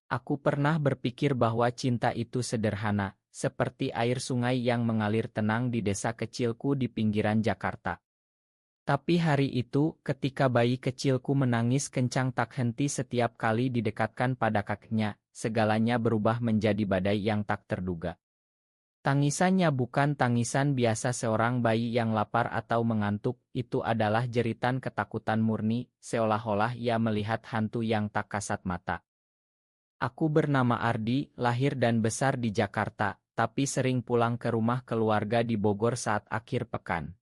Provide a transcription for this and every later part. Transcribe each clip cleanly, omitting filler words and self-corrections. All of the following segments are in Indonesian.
Aku pernah berpikir bahwa cinta itu sederhana, seperti air sungai yang mengalir tenang di desa kecilku di pinggiran Jakarta. Tapi hari itu, ketika bayi kecilku menangis kencang tak henti setiap kali didekatkan pada kakinya, segalanya berubah menjadi badai yang tak terduga. Tangisannya bukan tangisan biasa seorang bayi yang lapar atau mengantuk, itu adalah jeritan ketakutan murni, seolah-olah ia melihat hantu yang tak kasat mata. Aku bernama Ardi, lahir dan besar di Jakarta, tapi sering pulang ke rumah keluarga di Bogor saat akhir pekan.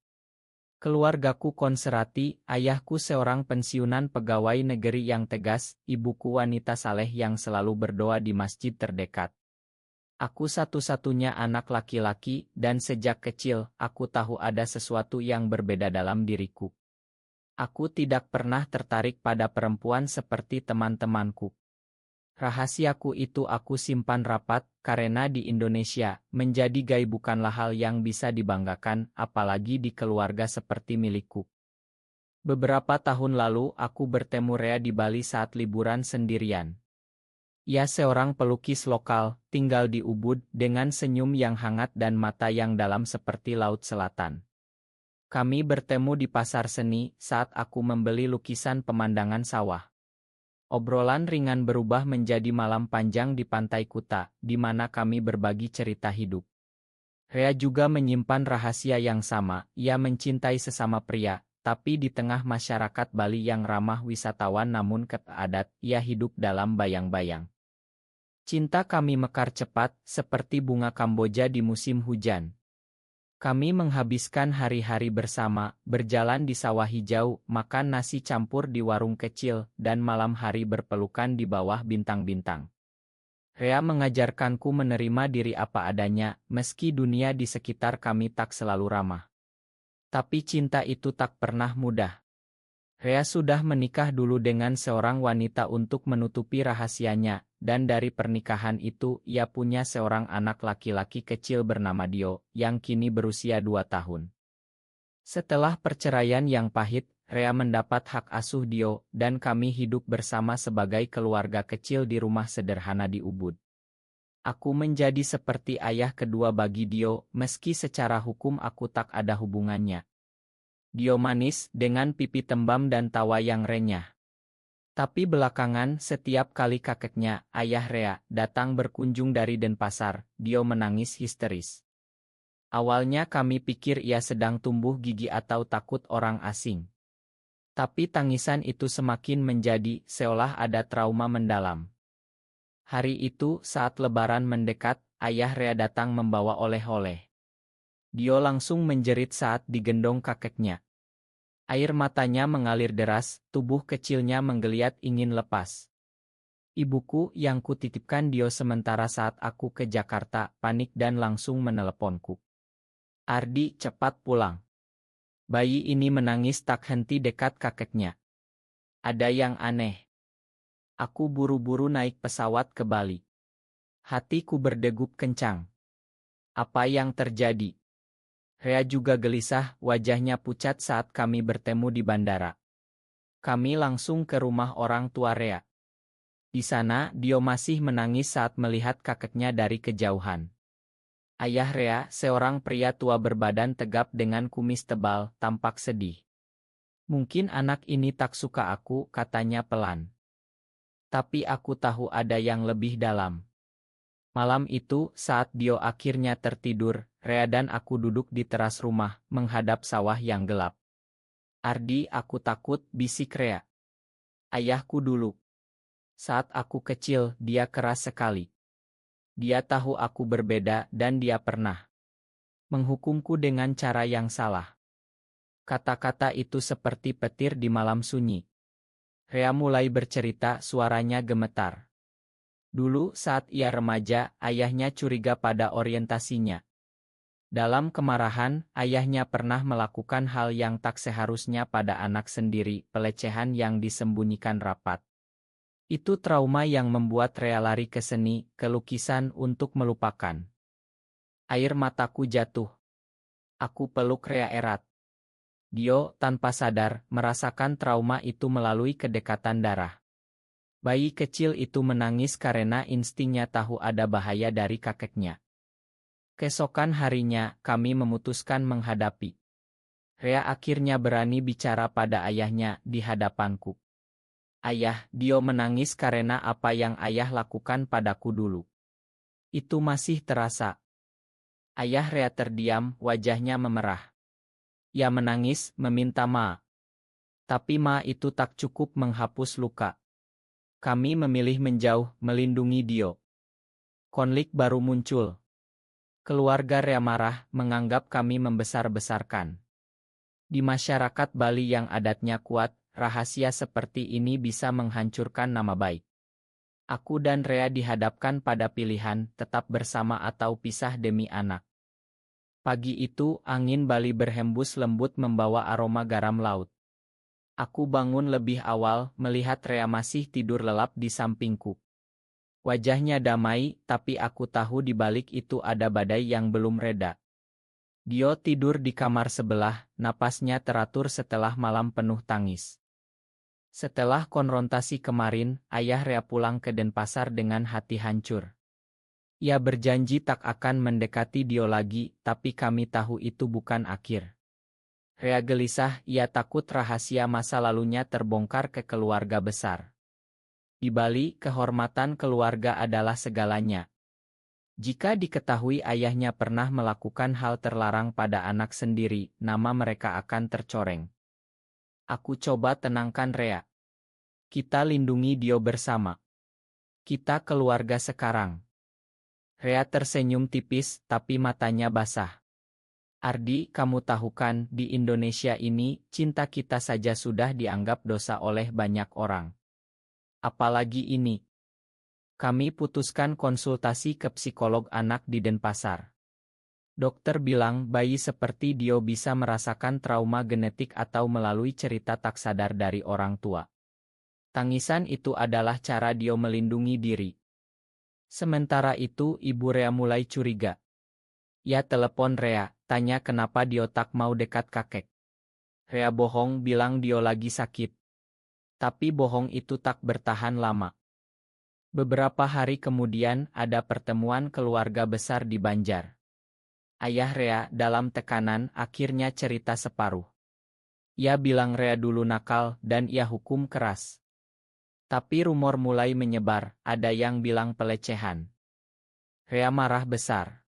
Keluargaku konserati, ayahku seorang pensiunan pegawai negeri yang tegas, ibuku wanita saleh yang selalu berdoa di masjid terdekat. Aku satu-satunya anak laki-laki, dan sejak kecil, aku tahu ada sesuatu yang berbeda dalam diriku. Aku tidak pernah tertarik pada perempuan seperti teman-temanku. Rahasiaku itu aku simpan rapat, karena di Indonesia, menjadi gay bukanlah hal yang bisa dibanggakan, apalagi di keluarga seperti milikku. Beberapa tahun lalu aku bertemu Rea di Bali saat liburan sendirian. Ia seorang pelukis lokal, tinggal di Ubud, dengan senyum yang hangat dan mata yang dalam seperti laut selatan. Kami bertemu di pasar seni saat aku membeli lukisan pemandangan sawah. Obrolan ringan berubah menjadi malam panjang di Pantai Kuta, di mana kami berbagi cerita hidup. Rea juga menyimpan rahasia yang sama, ia mencintai sesama pria, tapi di tengah masyarakat Bali yang ramah wisatawan namun ketat adat, ia hidup dalam bayang-bayang. Cinta kami mekar cepat, seperti bunga Kamboja di musim hujan. Kami menghabiskan hari-hari bersama, berjalan di sawah hijau, makan nasi campur di warung kecil, dan malam hari berpelukan di bawah bintang-bintang. Rea mengajarkanku menerima diri apa adanya, meski dunia di sekitar kami tak selalu ramah. Tapi cinta itu tak pernah mudah. Rea sudah menikah dulu dengan seorang wanita untuk menutupi rahasianya, dan dari pernikahan itu ia punya seorang anak laki-laki kecil bernama Dio, yang kini berusia 2 tahun. Setelah perceraian yang pahit, Rea mendapat hak asuh Dio, dan kami hidup bersama sebagai keluarga kecil di rumah sederhana di Ubud. Aku menjadi seperti ayah kedua bagi Dio, meski secara hukum aku tak ada hubungannya. Dio manis, dengan pipi tembam dan tawa yang renyah. Tapi belakangan, setiap kali kakeknya, ayah Rea, datang berkunjung dari Denpasar, Dio menangis histeris. Awalnya kami pikir ia sedang tumbuh gigi atau takut orang asing. Tapi tangisan itu semakin menjadi, seolah ada trauma mendalam. Hari itu, saat lebaran mendekat, ayah Rea datang membawa oleh-oleh. Dio langsung menjerit saat digendong kakeknya. Air matanya mengalir deras, tubuh kecilnya menggeliat ingin lepas. Ibuku yang kutitipkan Dio sementara saat aku ke Jakarta, panik dan langsung meneleponku. Ardi, cepat pulang. Bayi ini menangis tak henti dekat kakeknya. Ada yang aneh. Aku buru-buru naik pesawat ke Bali. Hatiku berdegup kencang. Apa yang terjadi? Rea juga gelisah, wajahnya pucat saat kami bertemu di bandara. Kami langsung ke rumah orang tua Rea. Di sana, Dio masih menangis saat melihat kakeknya dari kejauhan. Ayah Rea, seorang pria tua berbadan tegap dengan kumis tebal, tampak sedih. Mungkin anak ini tak suka aku, katanya pelan. Tapi aku tahu ada yang lebih dalam. Malam itu, saat Dio akhirnya tertidur, Rea dan aku duduk di teras rumah, menghadap sawah yang gelap. Ardi, aku takut, bisik Rea. Ayahku dulu. Saat aku kecil, dia keras sekali. Dia tahu aku berbeda dan dia pernah menghukumku dengan cara yang salah. Kata-kata itu seperti petir di malam sunyi. Rea mulai bercerita, suaranya gemetar. Dulu saat ia remaja, ayahnya curiga pada orientasinya. Dalam kemarahan, ayahnya pernah melakukan hal yang tak seharusnya pada anak sendiri, pelecehan yang disembunyikan rapat. Itu trauma yang membuat Rea lari ke seni, ke lukisan untuk melupakan. Air mataku jatuh. Aku peluk Rea erat. Dio, tanpa sadar, merasakan trauma itu melalui kedekatan darah. Bayi kecil itu menangis karena instingnya tahu ada bahaya dari kakeknya. Keesokan harinya, kami memutuskan menghadapi. Rea akhirnya berani bicara pada ayahnya di hadapanku. Ayah, Dio menangis karena apa yang ayah lakukan padaku dulu. Itu masih terasa. Ayah Rea terdiam, wajahnya memerah. Ia menangis, meminta maaf. Tapi maaf itu tak cukup menghapus luka. Kami memilih menjauh, melindungi Dio. Konflik baru muncul. Keluarga Rea marah, menganggap kami membesar-besarkan. Di masyarakat Bali yang adatnya kuat, rahasia seperti ini bisa menghancurkan nama baik. Aku dan Rea dihadapkan pada pilihan tetap bersama atau pisah demi anak. Pagi itu, angin Bali berhembus lembut membawa aroma garam laut. Aku bangun lebih awal, melihat Rea masih tidur lelap di sampingku. Wajahnya damai, tapi aku tahu di balik itu ada badai yang belum reda. Dio tidur di kamar sebelah, napasnya teratur setelah malam penuh tangis. Setelah konfrontasi kemarin, ayah Rea pulang ke Denpasar dengan hati hancur. Ia berjanji tak akan mendekati Dio lagi, tapi kami tahu itu bukan akhir. Rea gelisah, ia takut rahasia masa lalunya terbongkar ke keluarga besar. Di Bali, kehormatan keluarga adalah segalanya. Jika diketahui ayahnya pernah melakukan hal terlarang pada anak sendiri, nama mereka akan tercoreng. Aku coba tenangkan Rea. Kita lindungi Dio bersama. Kita keluarga sekarang. Rea tersenyum tipis, tapi matanya basah. Ardi, kamu tahu kan, di Indonesia ini, cinta kita saja sudah dianggap dosa oleh banyak orang. Apalagi ini. Kami putuskan konsultasi ke psikolog anak di Denpasar. Dokter bilang bayi seperti Dio bisa merasakan trauma genetik atau melalui cerita tak sadar dari orang tua. Tangisan itu adalah cara Dio melindungi diri. Sementara itu, Ibu Rea mulai curiga. Ia telepon Rea, tanya kenapa Dio tak mau dekat kakek. Rea bohong, bilang Dio lagi sakit. Tapi bohong itu tak bertahan lama. Beberapa hari kemudian, ada pertemuan keluarga besar di Banjar. Ayah Rea, dalam tekanan, akhirnya cerita separuh. Ia bilang Rea dulu nakal, dan ia hukum keras. Tapi rumor mulai menyebar, ada yang bilang pelecehan. Rea marah besar.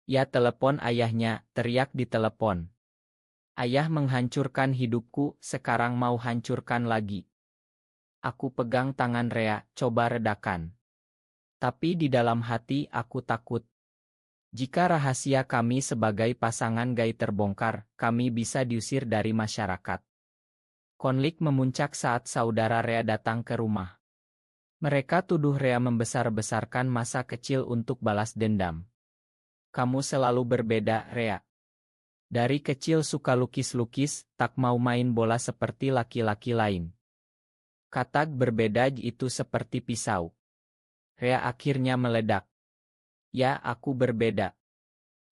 Ia telepon ayahnya, teriak di telepon. Ayah menghancurkan hidupku, sekarang mau hancurkan lagi. Aku pegang tangan Rea, coba redakan. Tapi di dalam hati aku takut. Jika rahasia kami sebagai pasangan gay terbongkar, kami bisa diusir dari masyarakat. Konflik memuncak saat saudara Rea datang ke rumah. Mereka tuduh Rea membesar-besarkan masa kecil untuk balas dendam. Kamu selalu berbeda, Rea. Dari kecil suka lukis-lukis, tak mau main bola seperti laki-laki lain. Kata berbeda itu seperti pisau. Rea akhirnya meledak. Ya, aku berbeda.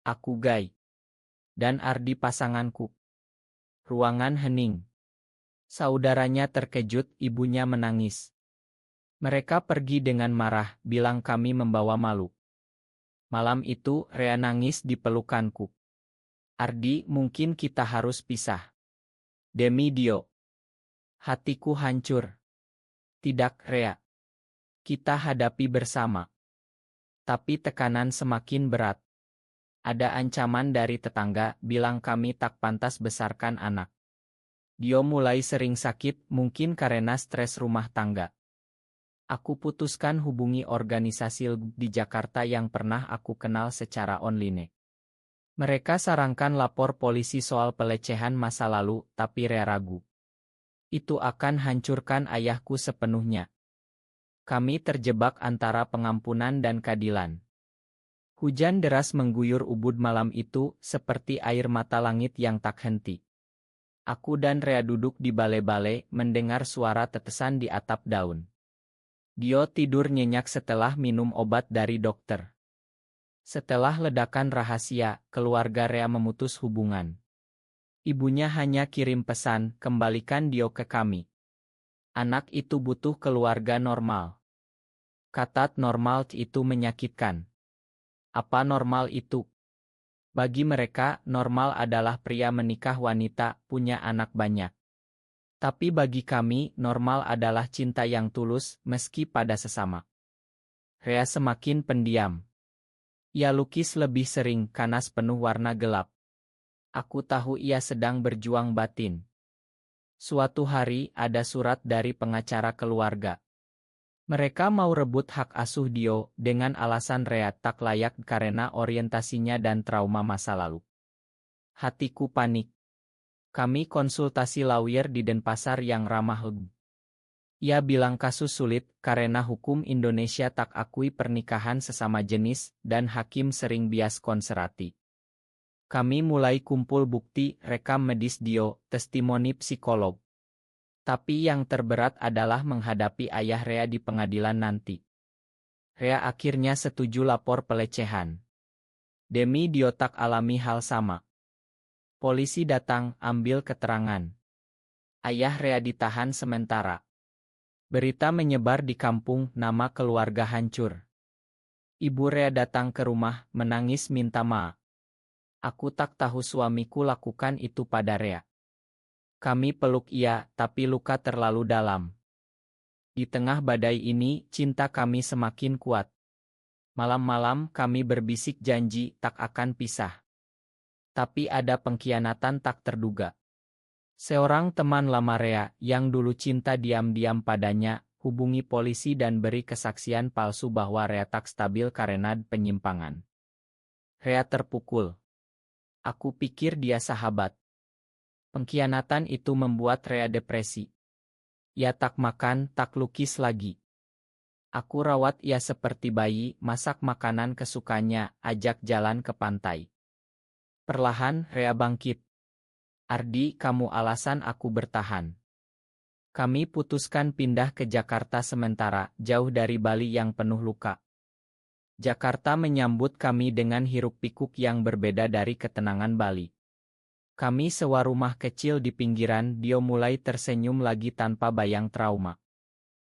Aku gay. Dan Ardi pasanganku. Ruangan hening. Saudaranya terkejut, ibunya menangis. Mereka pergi dengan marah, bilang kami membawa malu. Malam itu, Rea nangis di pelukanku. Ardi, mungkin kita harus pisah. Demi Dio. Hatiku hancur. Tidak, Rea. Kita hadapi bersama. Tapi tekanan semakin berat. Ada ancaman dari tetangga, bilang kami tak pantas besarkan anak. Dio mulai sering sakit, mungkin karena stres rumah tangga. Aku putuskan hubungi organisasi di Jakarta yang pernah aku kenal secara online. Mereka sarankan lapor polisi soal pelecehan masa lalu, tapi Rea ragu. Itu akan hancurkan ayahku sepenuhnya. Kami terjebak antara pengampunan dan keadilan. Hujan deras mengguyur Ubud malam itu, seperti air mata langit yang tak henti. Aku dan Rea duduk di balai-balai, mendengar suara tetesan di atap daun. Dio tidur nyenyak setelah minum obat dari dokter. Setelah ledakan rahasia, keluarga Rea memutus hubungan. Ibunya hanya kirim pesan, kembalikan Dio ke kami. Anak itu butuh keluarga normal. Kata normal itu menyakitkan. Apa normal itu? Bagi mereka, normal adalah pria menikah wanita, punya anak banyak. Tapi bagi kami, normal adalah cinta yang tulus, meski pada sesama. Rea semakin pendiam. Ia lukis lebih sering, kanas penuh warna gelap. Aku tahu ia sedang berjuang batin. Suatu hari, ada surat dari pengacara keluarga. Mereka mau rebut hak asuh Dio, dengan alasan Rea tak layak karena orientasinya dan trauma masa lalu. Hatiku panik. Kami konsultasi lawyer di Denpasar yang ramah hukum. Ia bilang kasus sulit, karena hukum Indonesia tak akui pernikahan sesama jenis, dan hakim sering bias konservatif. Kami mulai kumpul bukti, rekam medis Dio, testimoni psikolog. Tapi yang terberat adalah menghadapi ayah Rea di pengadilan nanti. Rea akhirnya setuju lapor pelecehan. Demi Dio tak alami hal sama. Polisi datang, ambil keterangan. Ayah Rea ditahan sementara. Berita menyebar di kampung, nama keluarga hancur. Ibu Rea datang ke rumah, menangis minta maaf. Aku tak tahu suamiku lakukan itu pada Rea. Kami peluk ia, tapi luka terlalu dalam. Di tengah badai ini, cinta kami semakin kuat. Malam-malam kami berbisik janji tak akan pisah. Tapi ada pengkhianatan tak terduga. Seorang teman lama Rea, yang dulu cinta diam-diam padanya, hubungi polisi dan beri kesaksian palsu bahwa Rea tak stabil karena penyimpangan. Rea terpukul. Aku pikir dia sahabat. Pengkhianatan itu membuat Rea depresi. Ia tak makan, tak lukis lagi. Aku rawat ia seperti bayi, masak makanan kesukanya, ajak jalan ke pantai. Perlahan, Rea bangkit. Ardi, kamu alasan aku bertahan. Kami putuskan pindah ke Jakarta sementara, jauh dari Bali yang penuh luka. Jakarta menyambut kami dengan hiruk-pikuk yang berbeda dari ketenangan Bali. Kami sewa rumah kecil di pinggiran, Dio mulai tersenyum lagi tanpa bayang trauma.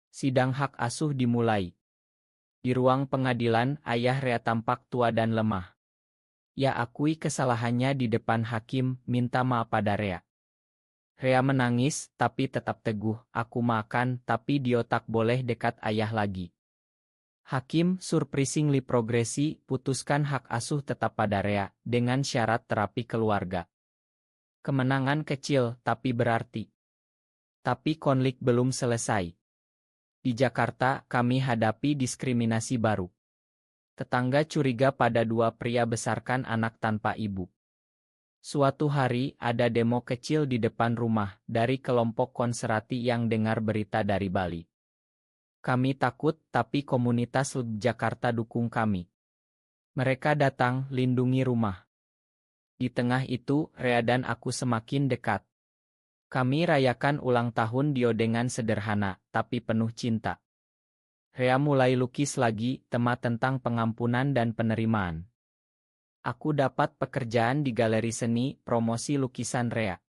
Sidang hak asuh dimulai. Di ruang pengadilan, ayah Rea tampak tua dan lemah. Ia akui kesalahannya di depan hakim, minta maaf pada Rea. Rea menangis, tapi tetap teguh, aku makan, tapi Dio tak boleh dekat ayah lagi. Hakim, surprisingly progresi, putuskan hak asuh tetap pada Rea, dengan syarat terapi keluarga. Kemenangan kecil, tapi berarti. Tapi konflik belum selesai. Di Jakarta, kami hadapi diskriminasi baru. Tetangga curiga pada dua pria besarkan anak tanpa ibu. Suatu hari, ada demo kecil di depan rumah, dari kelompok konservatif yang dengar berita dari Bali. Kami takut, tapi komunitas Jakarta dukung kami. Mereka datang, lindungi rumah. Di tengah itu, Rea dan aku semakin dekat. Kami rayakan ulang tahun Dio dengan sederhana, tapi penuh cinta. Rea mulai lukis lagi, tema tentang pengampunan dan penerimaan. Aku dapat pekerjaan di galeri seni, promosi lukisan Rea.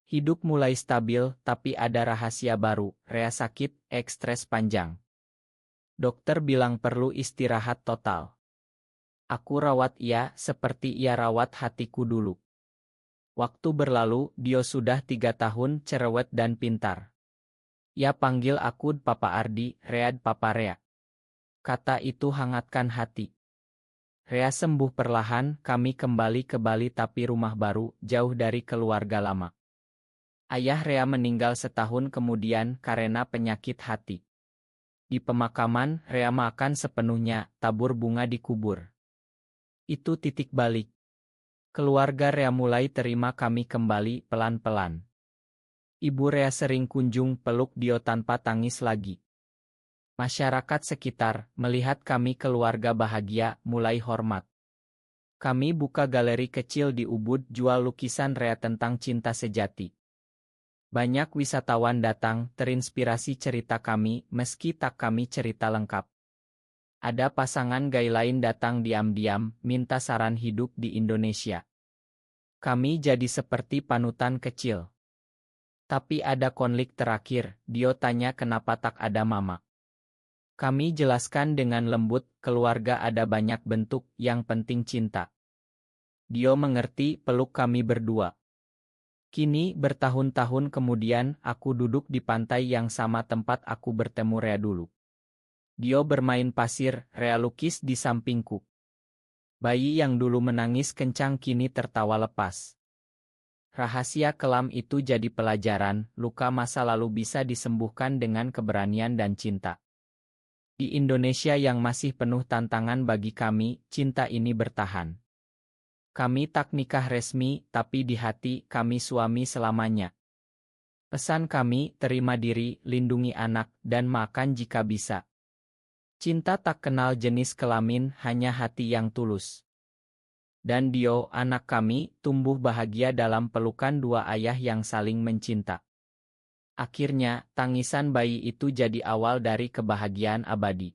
Hidup mulai stabil, tapi ada rahasia baru, Rea sakit, stres panjang. Dokter bilang perlu istirahat total. Aku rawat ia, seperti ia rawat hatiku dulu. Waktu berlalu, Dio sudah 3 tahun cerewet dan pintar. Ia panggil aku Papa Ardi, Rea Papa Rea. Kata itu hangatkan hati. Rea sembuh perlahan, kami kembali ke Bali tapi rumah baru, jauh dari keluarga lama. Ayah Rea meninggal setahun kemudian karena penyakit hati. Di pemakaman, Rea makan sepenuhnya, tabur bunga dikubur. Itu titik balik. Keluarga Rea mulai terima kami kembali pelan-pelan. Ibu Rea sering kunjung peluk Dio tanpa tangis lagi. Masyarakat sekitar, melihat kami keluarga bahagia, mulai hormat. Kami buka galeri kecil di Ubud jual lukisan Rea tentang cinta sejati. Banyak wisatawan datang, terinspirasi cerita kami, meski tak kami cerita lengkap. Ada pasangan gay lain datang diam-diam, minta saran hidup di Indonesia. Kami jadi seperti panutan kecil. Tapi ada konflik terakhir, Dio tanya kenapa tak ada mama. Kami jelaskan dengan lembut, keluarga ada banyak bentuk, yang penting cinta. Dio mengerti, peluk kami berdua. Kini, bertahun-tahun kemudian, aku duduk di pantai yang sama tempat aku bertemu Rea dulu. Dio bermain pasir, Rea lukis di sampingku. Bayi yang dulu menangis kencang kini tertawa lepas. Rahasia kelam itu jadi pelajaran, luka masa lalu bisa disembuhkan dengan keberanian dan cinta. Di Indonesia yang masih penuh tantangan bagi kami, cinta ini bertahan. Kami tak nikah resmi, tapi di hati kami suami selamanya. Pesan kami, terima diri, lindungi anak, dan makan jika bisa. Cinta tak kenal jenis kelamin, hanya hati yang tulus. Dan Dio, anak kami, tumbuh bahagia dalam pelukan dua ayah yang saling mencinta. Akhirnya, tangisan bayi itu jadi awal dari kebahagiaan abadi.